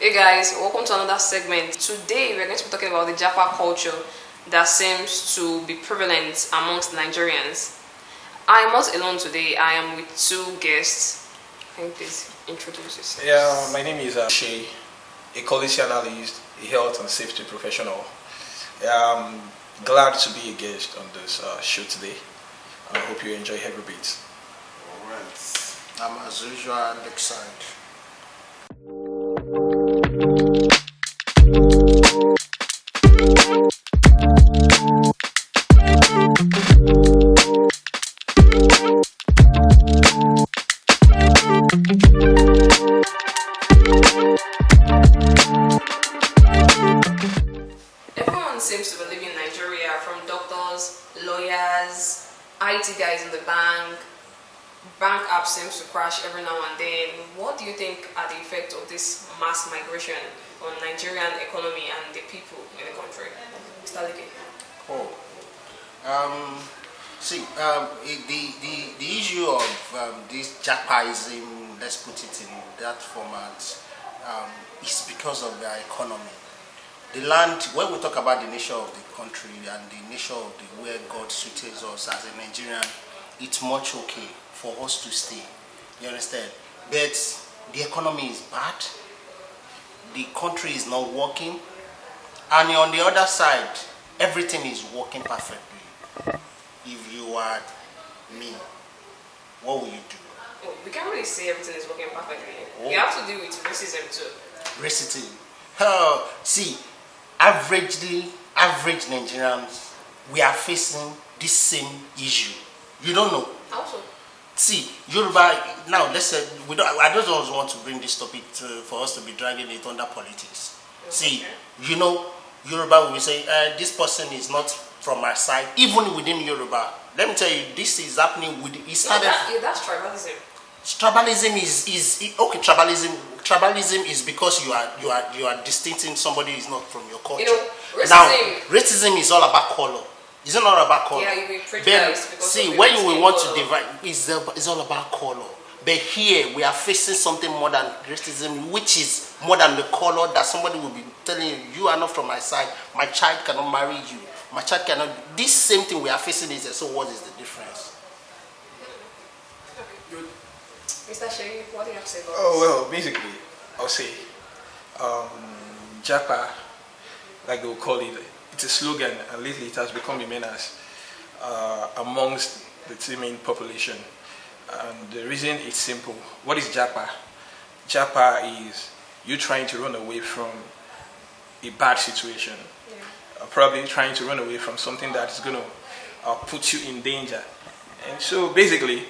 Hey guys, welcome to another segment. Today we're going to be talking about the JAPA culture that seems to be prevalent amongst Nigerians. I am not alone today, I am with two guests. Can you please introduce yourself? Yeah, my name is Shay, a quality analyst, a health and safety professional. I'm glad to be a guest on this show today. I hope you enjoy every bit. Alright, I'm as usual excited. Everyone seems to be living in Nigeria, from doctors, lawyers, IT guys in the bank app seems to crash every now and then. What do you think are the effects of this mass migration on Nigerian economy and the people in the country? Mr. Leke. The issue of this Japaism, let's put it in that format, is because of their economy. The land, when we talk about the nature of the country and the nature of the where God suited us as a Nigerian, it's much okay for us to stay. You understand? But the economy is bad. The country is not working. And on the other side, everything is working perfectly. If you are me, what will you do? Well, we can't really say everything is working perfectly. Oh. You have to deal with racism too. Racism. See, average Nigerians, we are facing this same issue. You don't know. Also, See, Yoruba, now let's say, I don't always want to bring this topic for us to be dragging it under politics. okay. See, you know, Yoruba will say, this person is not from our side, even within Yoruba. Let me tell you, this is happening with, it started. That's tribalism. Tribalism is okay. Tribalism is because you are distincting somebody is not from your culture. You know, racism is all about color. It's not about color. Yeah, you will But prejudice because see, of when the we want color. to divide, it's all about color. But here we are facing something more than racism, which is more than the color that somebody will be telling you, you are not from my side. My child cannot marry you. My child cannot. This same thing we are facing is so. What is the difference? Mr. Shay, what do you have to say about Oh, well, basically, I'll say JAPA, like they'll call it, it's a slogan, and lately it has become a menace amongst the teaming population. And the reason it's simple. What is JAPA? JAPA is you trying to run away from a bad situation. Yeah. Probably trying to run away from something that is going to put you in danger. And so basically,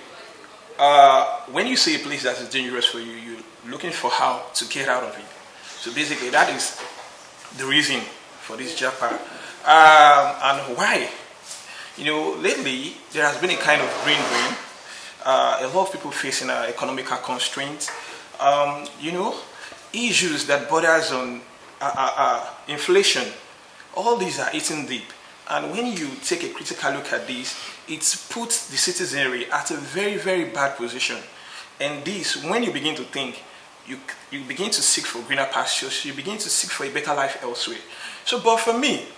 when you see a place that is dangerous for you, you're looking for how to get out of it. So basically, that is the reason for this JAPA. And why? You know, lately, there has been a kind of brain drain. A lot of people facing economical constraints. You know, issues that borders on inflation. All these are eating deep. And when you take a critical look at this, it puts the citizenry at a very, very bad position. And this, when you begin to think, you begin to seek for greener pastures, you begin to seek for a better life elsewhere. So, but for me,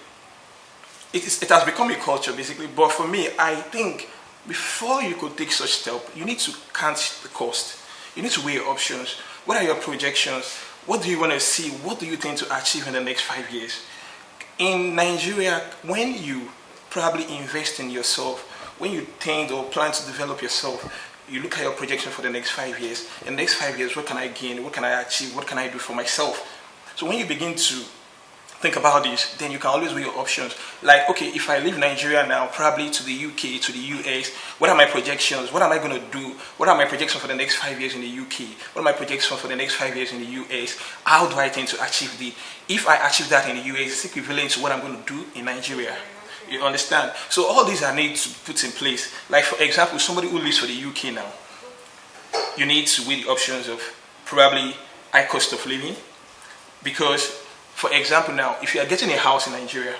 it has become a culture basically, but for me, I think before you could take such step, you need to count the cost. You need to weigh your options. What are your projections? What do you want to see? What do you think to achieve in the next 5 years? In Nigeria, when you probably invest in yourself, when you think or plan to develop yourself, you look at your projection for the next 5 years. In the next 5 years, what can I gain? What can I achieve? What can I do for myself? So when you begin to think about this, then you can always weigh your options. Like, okay, if I leave Nigeria now, probably to the UK, to the US, what are my projections? What am I going to do? What are my projections for the next 5 years in the UK? What are my projections for the next 5 years in the US? How do I intend to achieve the? If I achieve that in the US, it's equivalent to what I'm going to do in Nigeria. You understand? So all these are need to put in place. Like, for example, somebody who lives for the UK now, you need to weigh the options of probably high cost of living, because for example now, if you are getting a house in Nigeria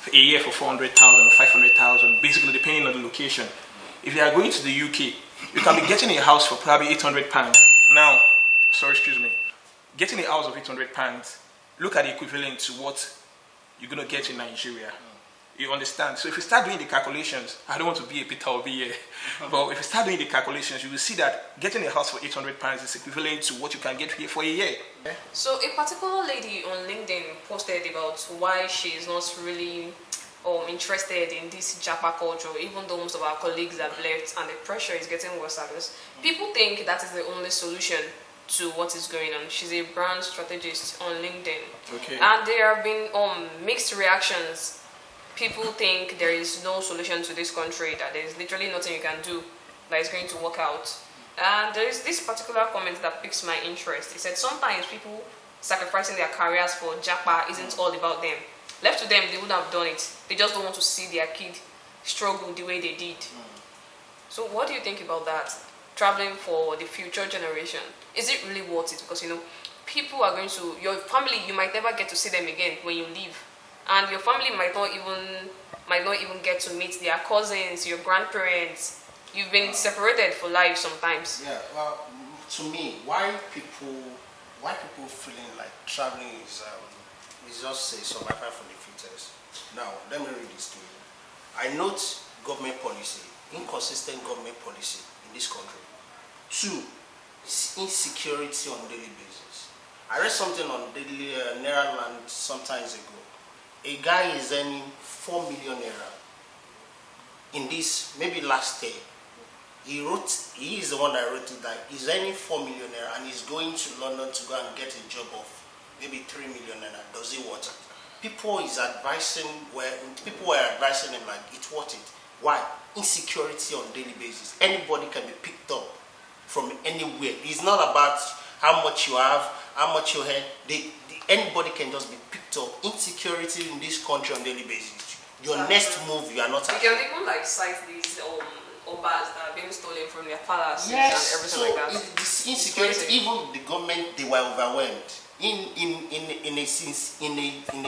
for a year for 400,000 or 500,000, basically depending on the location, if you are going to the UK, you can be getting a house for probably £800. Now, sorry, excuse me. getting a house of 800 pounds, look at the equivalent to what you're going to get in Nigeria. You understand? So if you start doing the calculations, I don't want to be a Peter Obi here, but if you start doing the calculations, you will see that getting a house for 800 pounds is equivalent to what you can get here for a year. So a particular lady on LinkedIn posted about why she is not really interested in this JAPA culture, even though most of our colleagues have left and the pressure is getting worse at us. People think that is the only solution to what is going on. She's a brand strategist on LinkedIn. Okay. And there have been mixed reactions. People think there is no solution to this country, that there is literally nothing you can do that is going to work out. And there is this particular comment that piques my interest. He said sometimes people sacrificing their careers for JAPA isn't all about them. Left to them, they wouldn't have done it. They just don't want to see their kid struggle the way they did. So what do you think about that? Traveling for the future generation, is it really worth it? Because people are going to, your family, you might never get to see them again when you leave. And your family might not even get to meet their cousins, your grandparents. You've been separated for life sometimes. Yeah, well, to me, why people feeling like traveling is just a survival for the fittest. Now, let me read this to you. I note government policy, inconsistent government policy in this country. 2, insecurity on daily basis. I read something on Daily Nigerian some times ago. A guy is earning 4 million naira in this, maybe last year. He is the one that wrote it, that he's earning 4 million naira and he's going to London to go and get a job of maybe 3 million naira. Does it worth it? People were advising him like it's worth it. Why? Insecurity on daily basis. Anybody can be picked up from anywhere. It's not about how much you have, how much you have. Anybody can just be picked up. Insecurity in this country on daily basis. Your next move, you are not. You can even cite these obas that are being stolen from their palaces and everything so like that. This insecurity, even the government, they were overwhelmed. In a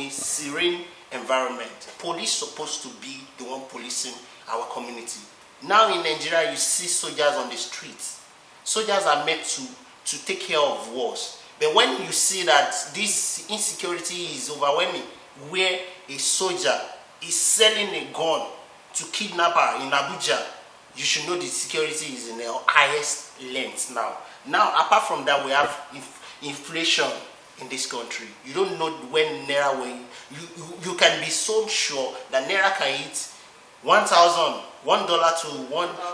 serene environment, police supposed to be the one policing our community. Now in Nigeria, you see soldiers on the streets. Soldiers are meant to take care of wars. But when you see that this insecurity is overwhelming, where a soldier is selling a gun to kidnapper in Abuja, you should know the security is in the highest length now. Now, apart from that, we have inflation in this country. You don't know when Naira will. You can be so sure that Naira can hit $1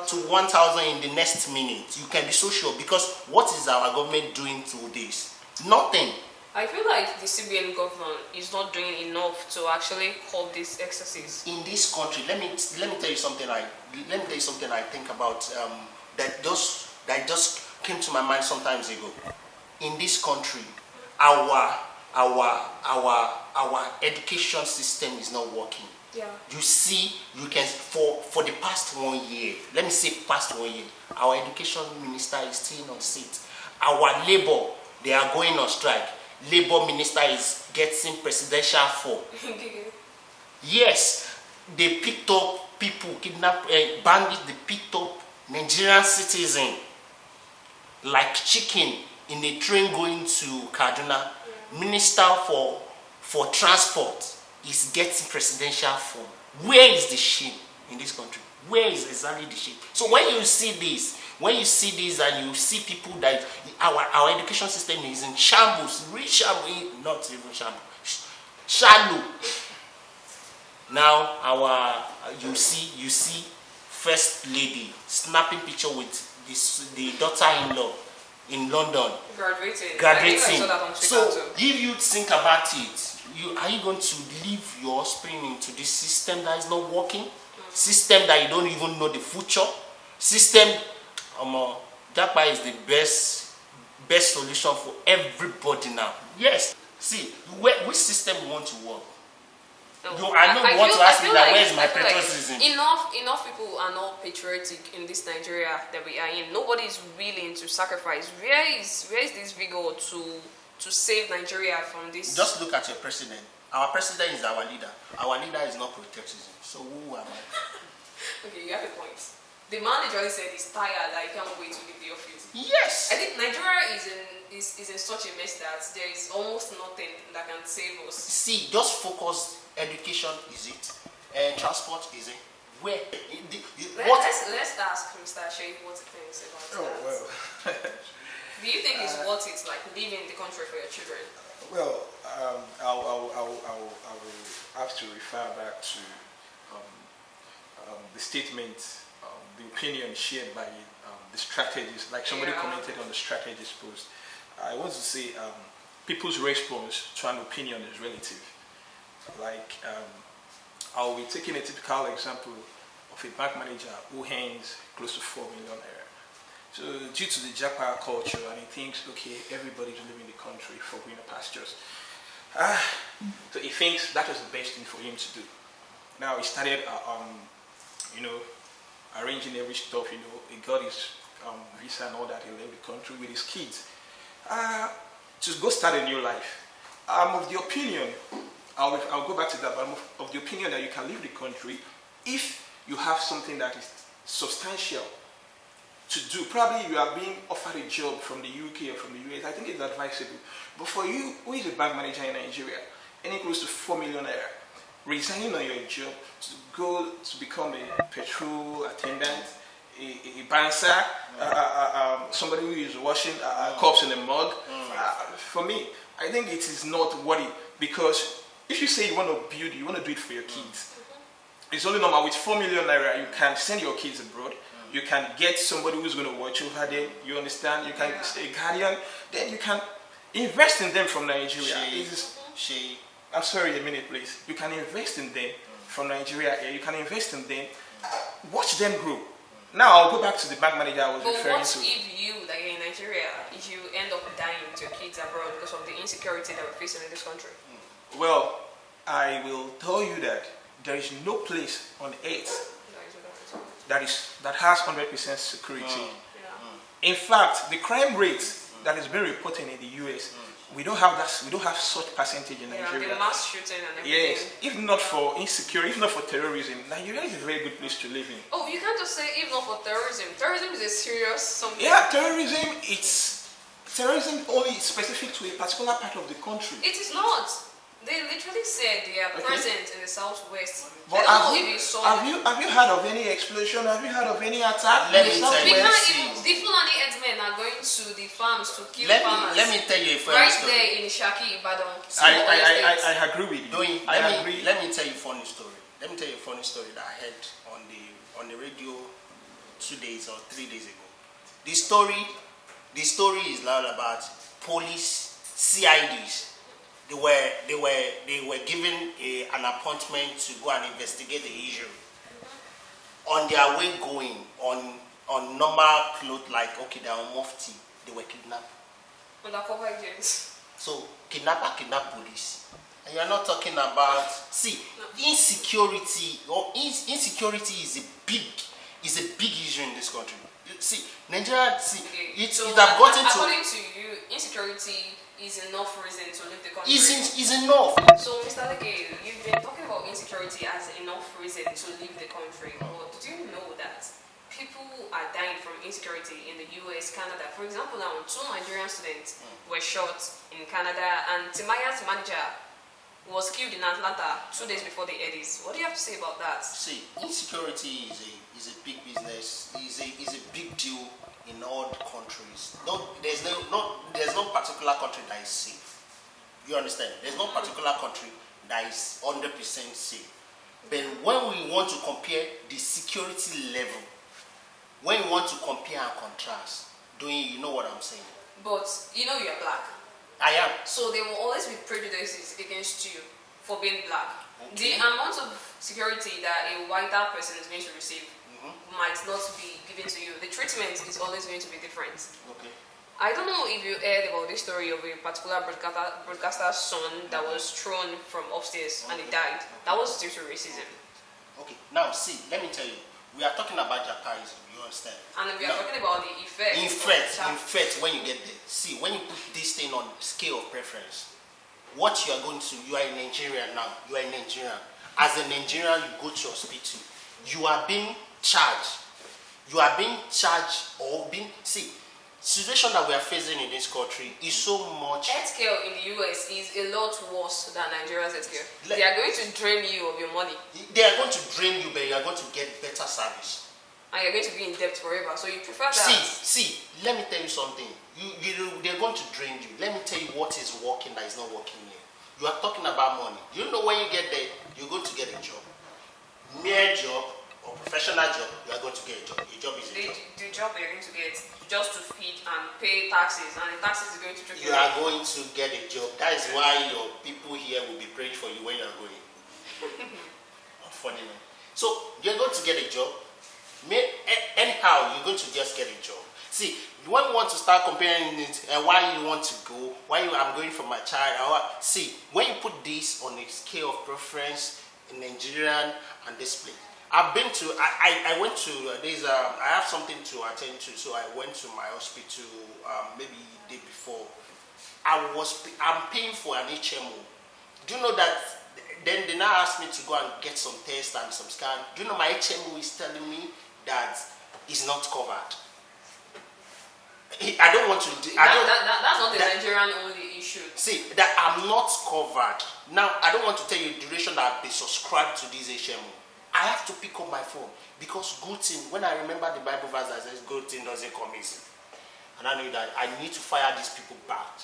to 1,000 in the next minute. You can be so sure, because what is our government doing to this? Nothing. I feel like the CBN government is not doing enough to actually curb these excesses. In this country, let me tell you something. I think about that just came to my mind sometimes ago. In this country, our education system is not working. Yeah. You see, you can for the past 1 year. Let me say past 1 year. Our education minister is still on seat. Our labor, they are going on strike. Labor minister is getting presidential fall. Yes, they picked up people, bandits. They picked up Nigerian citizen like chicken in a train going to Kaduna. Minister for transport is getting presidential fall. Where is the shame in this country? Where is exactly the shame? So when you see this and you see people that our education system is in shambles, real shambles, not even shambles, shallow. Now you see first lady snapping picture with the daughter-in-law in London. Graduating. So if you think about it, are you going to leave your spring into this system that is not working? System that you don't even know the future? System, JAPA is the best solution for everybody now. Yes. See, which system you want to work? I want to ask me that where is my patriotism? Enough people are not patriotic in this Nigeria that we are in. Nobody is willing to sacrifice. Where is this vigor to save Nigeria from this? Just look at your president. Our president is our leader. Our leader is not patriotism. So who am I? Okay, you have a point. The man literally said he's tired, that he can't wait to leave the office. Yes. I think Nigeria is in is in such a mess that there is almost nothing that can save us. See, just focus. Education is it? Transport is it? Where? Let's ask Mr. Shea what he thinks about that. Well. Do you think it's worth it, like leaving the country for your children? Well, I will have to refer back to the statement, the opinion shared by the strategists. Like somebody commented on the strategist post. I want to say people's response to an opinion is relative. Like I'll be taking a typical example of a bank manager who earns close to 4 million naira. So due to the JAPA culture, and he thinks, okay, everybody's leaving the country for greener pastures. So he thinks that was the best thing for him to do. Now he started, arranging every stuff. He got his visa and all that. He left the country with his kids to go start a new life. I'm of the opinion. I'll go back to that. But I'm of the opinion that you can leave the country if you have something that is substantial to do. Probably you are being offered a job from the UK or from the US. I think it's advisable. But for you, who is a bank manager in Nigeria, earning close to 4 million naira, resigning on your job to go to become a petrol attendant, a bouncer, somebody who is washing cups in a mug, for me, I think it is not worthy, because if you say you want to build, you want to do it for your kids. It's only normal. With 4 million naira, you can send your kids abroad. You can get somebody who's going to watch over them. You understand? You can a guardian. Then you can invest in them from Nigeria. I'm sorry, a minute, please. You can invest in them from Nigeria. You can invest in them. Watch them grow. Now I'll go back to the bank manager I was referring to. But what if you, like in Nigeria, if you end up dying with your kids abroad because of the insecurity that we're facing in this country? Well, I will tell you that there is no place on earth that has 100% security. In fact, the crime rate that is being reported in the US, we don't have that. We don't have such percentage in Nigeria. The mass shooting and everything. Yes, if not for insecurity, if not for terrorism, Nigeria is a very good place to live in. Oh, you can't just say if not for terrorism. Terrorism is a serious something. Yeah, terrorism only is specific to a particular part of the country. It is not. They literally said they are present in the southwest. But have you heard of any explosion? Have you heard of any attack? Let me tell you. The Fulani headsmen are going to the farms to kill farmers. Let me tell you a funny story. Right there in Shaki, Ibadan. I agree with you. Let me tell you a funny story. Let me tell you a funny story that I heard on the radio 2 days or 3 days ago. The story is all about police CIDs. They were given an appointment to go and investigate the issue. On their way going on normal clothes, like okay, they are on mufti, they were kidnapped. Undercover agents. So kidnap police, and you are not talking about insecurity. Insecurity is a big issue in this country. See, Nigeria. It have gotten to. According to you, insecurity is enough reason to leave the country. Is enough. So, Mr. Leke, you've been talking about insecurity as enough reason to leave the country. But do you know that people are dying from insecurity in the US, Canada? For example, now 2 Nigerian students were shot in Canada, and Timaya's manager was killed in Atlanta 2 days before the Eddies. What do you have to say about that? See, insecurity is a big business. Is a big deal in all countries. There's no particular country that is safe. You understand? There's no particular country that is 100% safe. But when we want to compare the security level, when we want to compare and contrast, you know what I'm saying? But you know you're black. I am. So there will always be prejudices against you for being black. Okay. The amount of security that a whiter person is going to receive might not be given to you. The treatment is always going to be different. Okay. I don't know if you heard about this story of a particular broadcaster's son that was thrown from upstairs and he died. That was due to racism. Okay. Now, see, let me tell you. We are talking about Japanism, you understand? And we are talking about the effect. In fact, when you get there, see, when you put this thing on scale of preference, what you are going to, you are in Nigeria now, you are in Nigeria. As a Nigerian, you go to hospital, you are being charged. You are being charged or being, see, situation that we are facing in this country is so much. Healthcare in the US is a lot worse than Nigeria's healthcare. Let- They are going to drain you of your money, They are going to drain you, but you are going to get better service. and you're going to be in debt forever. So you prefer that. See, let me tell you something. They're going to drain you. Let me tell you what is working that is not working here. You are talking about money. You know when you get there, you're going to get a job. Mere job or professional job, you are going to get a job. A job is a job. The job you're going to get just to feed and pay taxes, and the taxes is going to trickle You are going to get a job. That is why your people here will be praying for you when you are going. Funny, man. So you're going to get a job. Anyhow, you're going to just get a job. See, when you want to start comparing it, why you want to go, I'm going for my child. See, when you put this on a scale of preference in Nigerian and this place, I've been to. I went to. I have something to attend to, so I went to my hospital maybe the day before. I'm paying for an HMO. Do you know that? Then they now asked me to go and get some tests and some scan. Do you know my HMO is telling me that it's not covered. I don't want to. That's not the Nigerian only issue. See, that I'm not covered. Now, I don't want to tell you the duration that I've been subscribed to this HMO. I have to pick up my phone because good thing, when I remember the Bible verse that says good thing doesn't come easy. And I know that I need to fire these people back.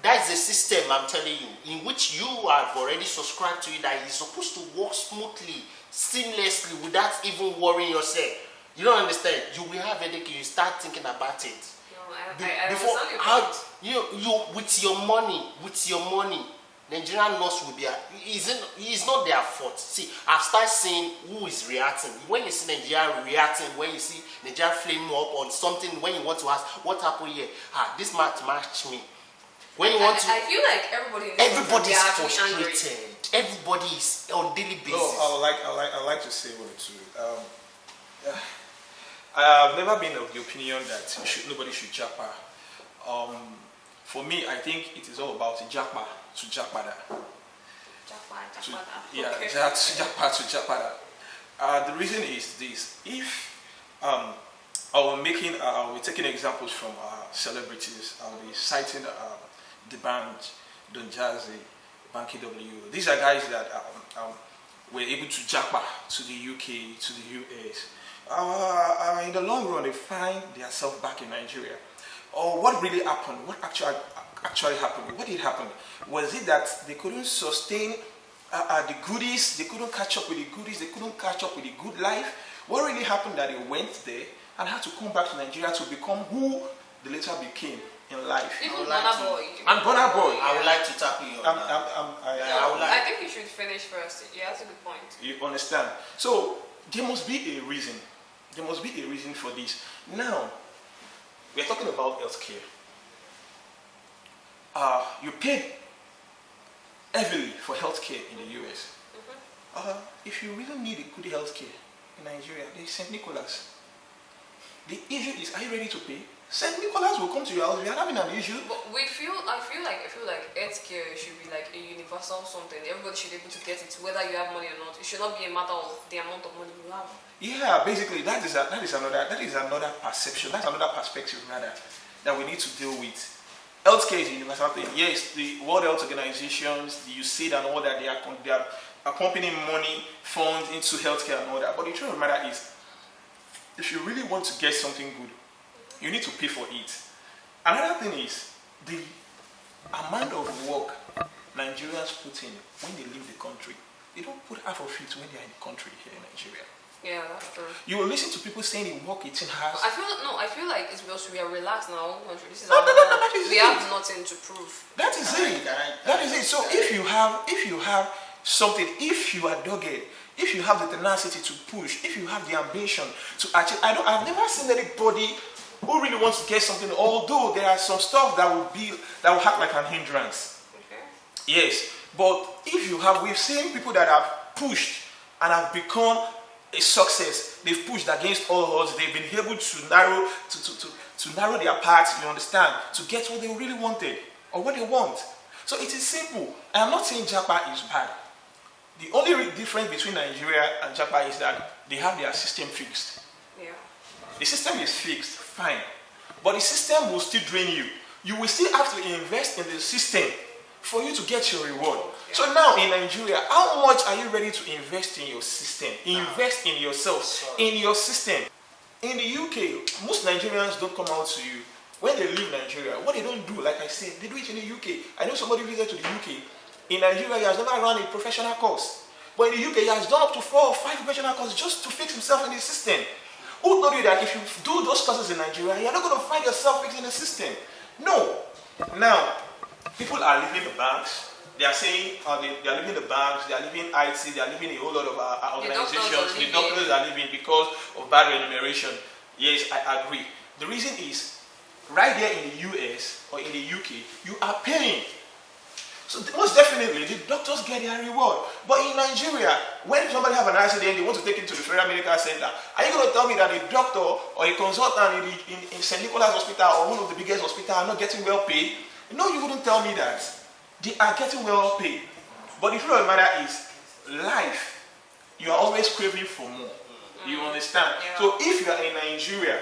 That is the system, I'm telling you, in which you have already subscribed to it, that is supposed to work smoothly, seamlessly, without even worrying yourself. You don't understand. You will have a headache, you start thinking about it. No, I understand your point. You with your money, Nigerian nurse will be. It's not their fault. See, I've started seeing who is reacting. When you see Nigeria reacting, when you see Nigeria flame up on something, when you want to ask what happened here, this match me. When you want to, I feel like everybody is actually frustrated. angry. Everybody is on daily basis. No, I like to say one or two. I've never been of the opinion that nobody should JAPA. For me, I think it is all about JAPA to JAPADA. Japada. Okay. JAPA to JAPADA. The reason is this: if we're taking examples from celebrities, I'll be citing the band Don Jazzy, Banky W. These are guys that were able to JAPA to the UK, to the US. In the long run, they find themselves back in Nigeria. Or what really happened? What actually happened? What did happen? Was it that they couldn't sustain the goodies? They couldn't catch up with the goodies. They couldn't catch up with the good life. What really happened that they went there and had to come back to Nigeria to become who they later became in life? Even Burna Boy. And Burna Boy. I would like to tap you on that. I think you should finish first. Yeah, that's a good point. You understand? So there must be a reason. There must be a reason for this. Now, we are talking about healthcare. You pay heavily for healthcare in the US. If you really need a good healthcare in Nigeria, there's St. Nicholas. The issue is, are you ready to pay? St. Nicholas will come to your house. We are having an issue. But I feel like healthcare should be like a universal something. Everybody should be able to get it, whether you have money or not. It should not be a matter of the amount of money you have. Yeah, basically that is another perception. That's another perspective rather that we need to deal with. Healthcare is a universal thing. Yes, the World Health Organizations, the USAID and all that, they are pumping in money, funds into healthcare and all that. But the truth of the matter is, if you really want to get something good, you need to pay for it. Another thing is the amount of work Nigerians put in when they leave the country. They don't put half of it when they are in the country here in Nigeria. Yeah, that's true. You will listen to people saying they work 18 hours. I feel like it's because we are relaxed now. This is we we have nothing to prove. That is it. That is it. So if you have something, if you are dogged, if you have the tenacity to push, if you have the ambition to achieve, I've never seen anybody who really wants to get something. Although there are some stuff that will act like an hindrance. Okay. Yes, but we've seen people that have pushed and have become a success. They've pushed against all odds. They've been able to narrow their paths. You understand, to get what they really wanted or what they want. So it is simple. I am not saying JAPA is bad. The only difference between Nigeria and JAPA is that they have their system fixed. Yeah. The system is fixed, fine. but the system will still drain you. You will still have to invest in the system for you to get your reward. So now in Nigeria, how much are you ready to invest in your system? Invest in yourself, in your system. In the UK, most Nigerians don't come out to you. When they leave Nigeria, what they don't do, like I said, they do it in the UK. I know somebody visited to the UK. In Nigeria, he has never run a professional course. But in the UK, he has done up to 4 or 5 professional courses just to fix himself in the system. Who told you that if you do those courses in Nigeria, you're not going to find yourself fixing the system? No. Now, people are leaving the banks. They are saying they are leaving the banks, they are leaving IT, they are leaving a whole lot of organizations. The doctors are leaving because of bad remuneration. Yes, I agree. The reason is, right there in the US or in the UK, you are paying. So most definitely, the doctors get their reward. But in Nigeria, when somebody have an accident, they want to take him to the Federal Medical Center. Are you going to tell me that a doctor or a consultant in St. Nicholas Hospital or one of the biggest hospitals are not getting well paid? No, you wouldn't tell me that. They are getting well paid. But the truth of the matter is, life, you are always craving for more. You understand? Yeah. So if you are in Nigeria,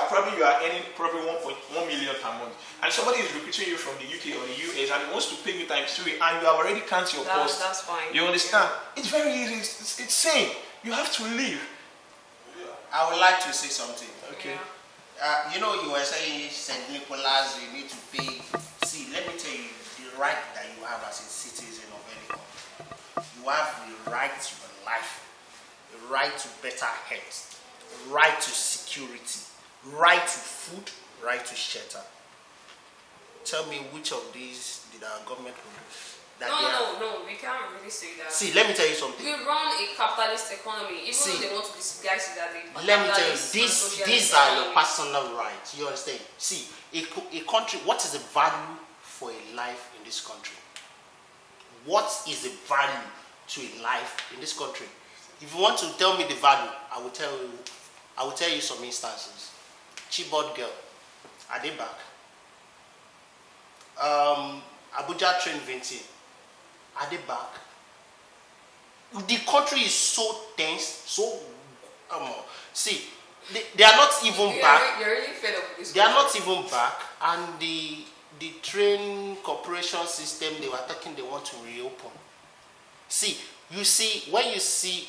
probably you are earning probably 1.1 million per month, and somebody is recruiting you from the UK or the US and wants to pay you times 3, and you have already counted your cost. That's fine. You understand? It's very easy. It's same. You have to live. I would like to say something. Okay. Yeah. You know, you were saying St. Nicholas, you need to pay. See, let me tell you, the right that you have as a citizen of any country. You have the right to your life, the right to better health, right to security, right to food, right to shelter. Tell me which of these did our government produce? No, we can't really say that. See, let me tell you something. We run a capitalist economy, even See, though they want to disguise it that they. Let me tell you, these are your personal rights. You understand? See, a country, what is the value for a life in this country? What is the value to a life in this country? If you want to tell me the value, I will tell you some instances. Chibok girl, are they back? Abuja train 20, are they back? The country is so tense, so see, they are not even back. You're really fed up with this. They are not even back, and the train corporation system they were talking they want to reopen. See, you see, when you see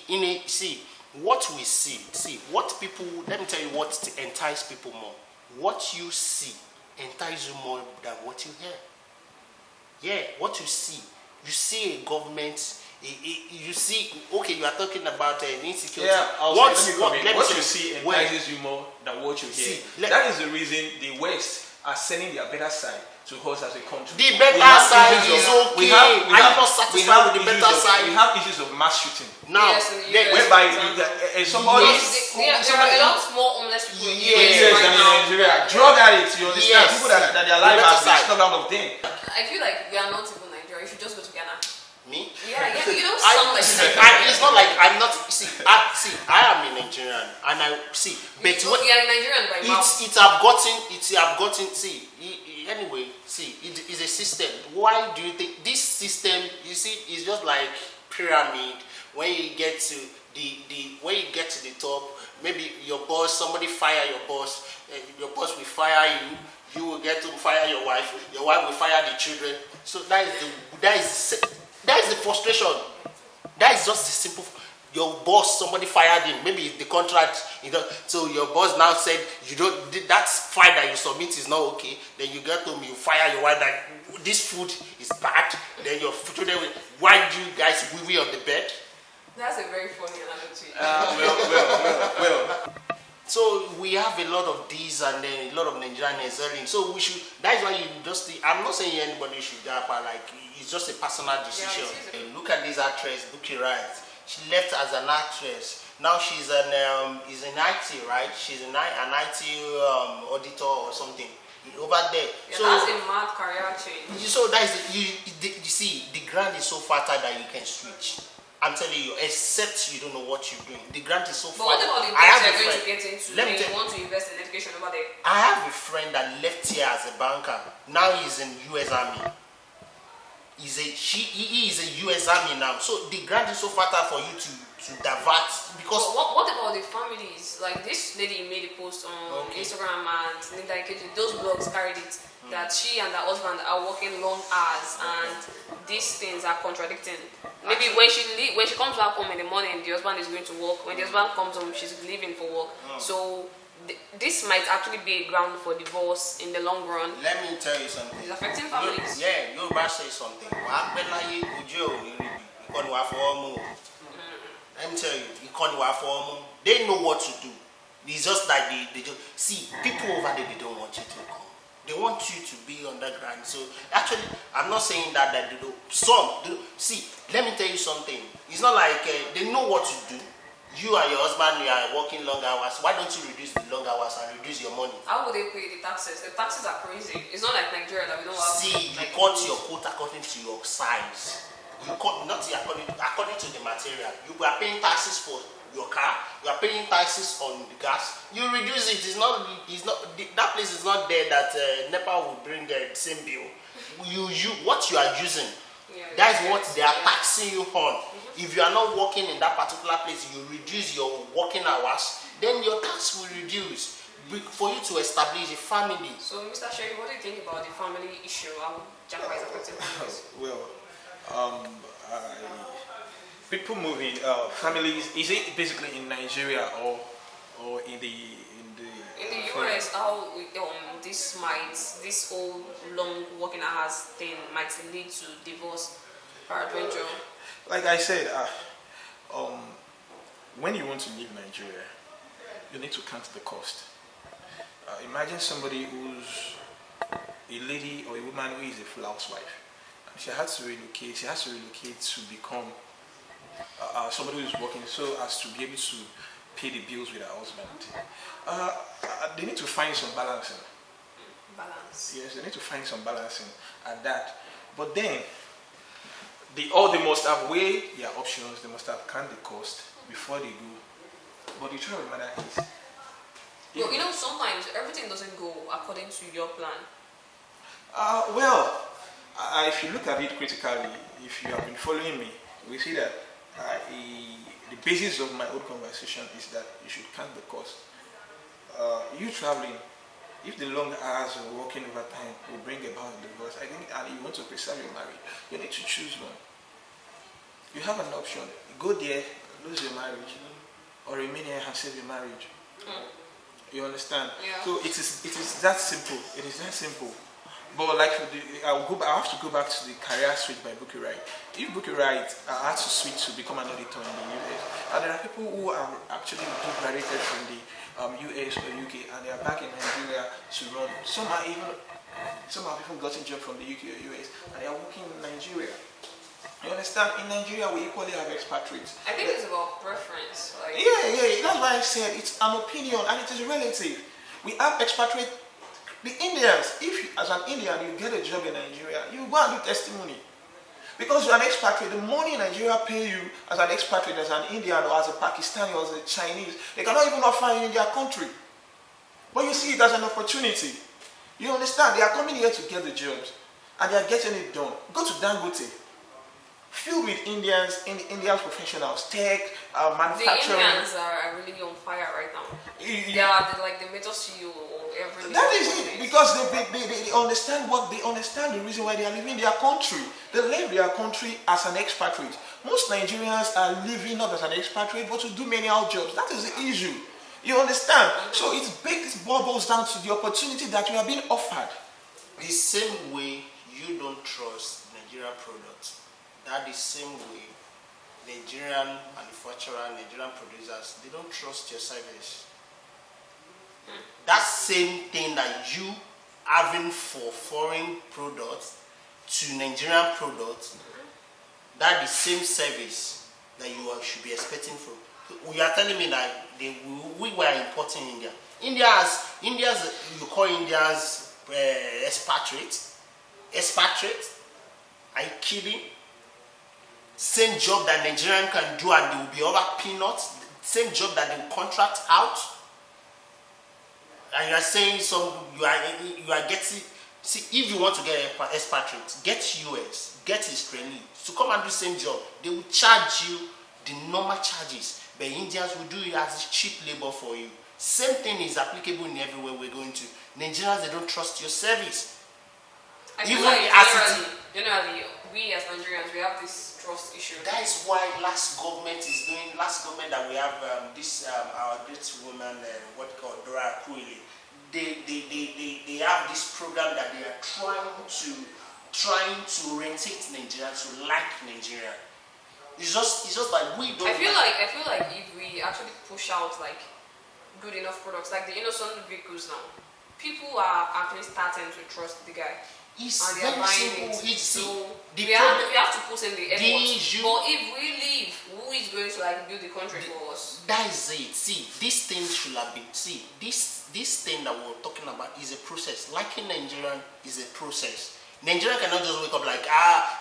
what we see, what people, let me tell you what entices people more. What you see entices you more than what you hear. Yeah, what you see a government, you see, okay, you are talking about insecurity. Yeah, what you see entices you more than what you hear. That is the reason the West are sending their better side to us as a country. The better side is okay. We have the better side. We have issues of mass shooting. Now, whereby somebody, there are a lot more homeless people in Nigeria, drug addicts, you understand, people that their life has been snuffed out of them. I feel like we are not even Nigeria. You should just go to Ghana. Me? Yeah, you don't sound like it's not like I'm not. I am a Nigerian, and I see. But you are a Nigerian by mouth. It have gotten. Anyway, it is a system. Why do you think this system? You see, is just like pyramid. When you get to the top, maybe your boss, somebody fire your boss. Your boss will fire you. You will get to fire your wife. Your wife will fire the children. So that is the frustration. That is just the simple. Your boss, somebody fired him. Maybe the contract, so your boss now said that file that you submit is not okay. Then you get home, you fire your wife that this food is bad. Then your children will, why do you guys wee on the bed? That's a very funny analogy. Well. So we have a lot of these and then a lot of Nigerians earning. So we should. That's why I'm not saying anybody should JAPA. Like it's just a personal decision. Yeah, look at this actress, Buki Wright. She left as an actress. Now she's is in IT, right? She's an IT auditor or something over there. Yeah, so that's a mad career change. So that's you see, the grant is so fertile that you can switch. I'm telling you, except you don't know what you're doing. The grant is so far. But what about the things you're going to get into when you want to invest in education over there? I have a friend that left here as a banker. Now he's in US Army. He is a US Army now. So the grant is so fertile for you to to divert, because But what about the families? Like this lady made a post on Instagram and Linda Ikeji, those blogs carried it that she and her husband are working long hours and these things are contradicting. Maybe when she comes back home in the morning, the husband is going to work. When the husband comes home, she's leaving for work. So this might actually be a ground for divorce in the long run. let me tell you something. It's affecting families. Yeah, Yoruba say something. Let me tell you, they know what to do. It's just like they just see people over there. They don't want you to come. They want you to be underground. So actually, I'm not saying that they do. See. Let me tell you something. It's not like they know what to do. You and your husband, you are working long hours. Why don't you reduce the long hours and reduce your money? How would they pay the taxes? The taxes are crazy. It's not like Nigeria that we don't have. See, you cut your coat according to your size. You cut not according to the material. You are paying taxes for your car. You are paying taxes on the gas. You reduce it. It's not. That place is not there that NEPA will bring the same bill. What you are using. That's what they are taxing you on. If you are not working in that particular place, you reduce your working hours, then your tax will reduce for you to establish a family. So, Mr. Sherry, what do you think about the family issue? How JAPA is affecting families? Well, people moving, families. Is it basically in Nigeria or in the US? How this whole long working hours thing might lead to divorce, peradventure? Like I said, when you want to leave Nigeria, you need to count the cost. Imagine somebody who's a lady or a woman who is a housewife. She has to relocate. She has to relocate to become somebody who is working so as to be able to pay the bills with her husband. They need to find some balancing. Balance. Yes, they need to find some balancing at that. But then, they must have weighed their options. They must have counted the cost before they go. But the truth of the matter is, well, sometimes everything doesn't go according to your plan. If you look at it critically, if you have been following me, we see that the basis of my own conversation is that you should count the cost. You traveling, if the long hours of working overtime will bring about a divorce, I think, and you want to preserve your marriage, you need to choose one. You have an option: go there, lose your marriage, or remain here and save your marriage. You understand? Yeah. So it is that simple. It is that simple. But like I have to go back to the career switch by Bookie Wright. If Bookie Wright had to switch to become an auditor in the US, and there are people who are actually graduated from the US or UK and they are back in Nigeria to run. Some have even gotten jobs from the UK or US and they are working in Nigeria. You understand? In Nigeria, we equally have expatriates. I think it's about preference. Yeah. That's why I said it's an opinion and it is relative. We have expatriates. The Indians, if you, as an Indian you get a job in Nigeria, you go and do testimony. Because you're an expatriate, the money Nigeria pay you as an expatriate, as an Indian or as a Pakistani or as a Chinese, they cannot even offer you in their country. But you see it as an opportunity. You understand? They are coming here to get the jobs and they are getting it done. Go to Dangote. Filled with Indians, Indian professionals, tech, manufacturing. The Indians are really on fire right now. They are like the major CEO of every. That is it, because they understand the reason why they are leaving their country. They left their country as an expatriate. Most Nigerians are leaving not as an expatriate, but to do menial jobs. That is the issue. You understand? So it boils down to the opportunity that you are being offered. The same way you don't trust Nigerian products. That the same way Nigerian manufacturers, Nigerian producers, they don't trust your service. That same thing that you having for foreign products to Nigerian products, that the same service that you should be expecting from. You are telling me that we were importing India. India's you call India's expatriate? Are you kidding? Same job that Nigerian can do and they will be over peanuts. Same job that they will contract out. And you are saying you are getting. See, if you want to get an expatriate, get US, get Israeli to come and do the same job. They will charge you the normal charges, but Indians will do it as cheap labor for you. Same thing is applicable in everywhere we're going to. Nigerians, they don't trust your service. I feel Even like as generally, we as Nigerians, we have this trust issue. that is why last government that we have our great woman, what called Dora Akuili, they have this program that they are trying to orientate Nigerians to like Nigeria. It's just like we don't. I feel like if we actually push out like good enough products, like the innocent vehicles now, people are actually starting to trust the guy. It's and they are very buying simple. it. So we we have to put in the effort. issue, but if we leave, who is going to like build the country for us? that is it. See, this thing should have been. See, this thing that we're talking about is a process. Liking Nigerian is a process. Nigeria cannot just wake up like,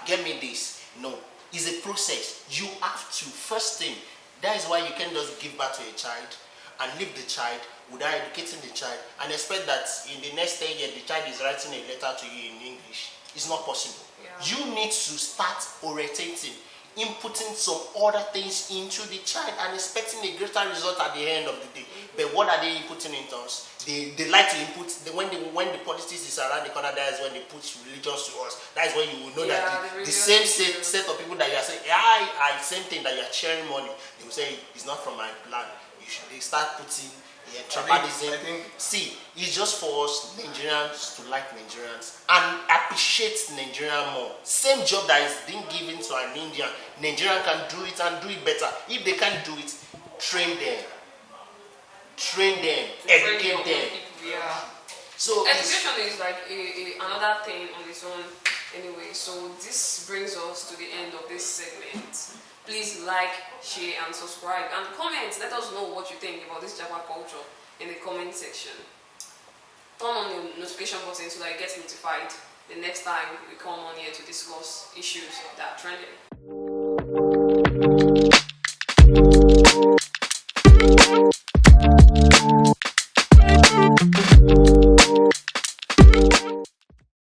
get me this. No, it's a process. You have to, first thing, that is why you can't just give birth to a child and leave the child without educating the child and expect that in the next 10 years the child is writing a letter to you in English. It's not possible. Yeah. You need to start orientating, inputting some other things into the child and expecting a greater result at the end of the day. But what are they inputting into us? They like to input, when the politics is around the corner, that is when they put religions to us. That is when you will know that the same set of people that you are saying, same thing that you are sharing money, they will say, it's not from my land. They start putting tribalism. See, it's just for us Nigerians to like Nigerians and appreciate Nigerian more. Same job that is being given to an Indian, Nigerian can do it and do it better. If they can't do it, train them, educate them. Yeah. So education is like another thing on its own anyway. So this brings us to the end of this segment. Please like, share and subscribe and comment. Let us know what you think about this JAPA culture in the comment section. Turn on the notification button so that you get notified the next time we come on here to discuss issues that are trending.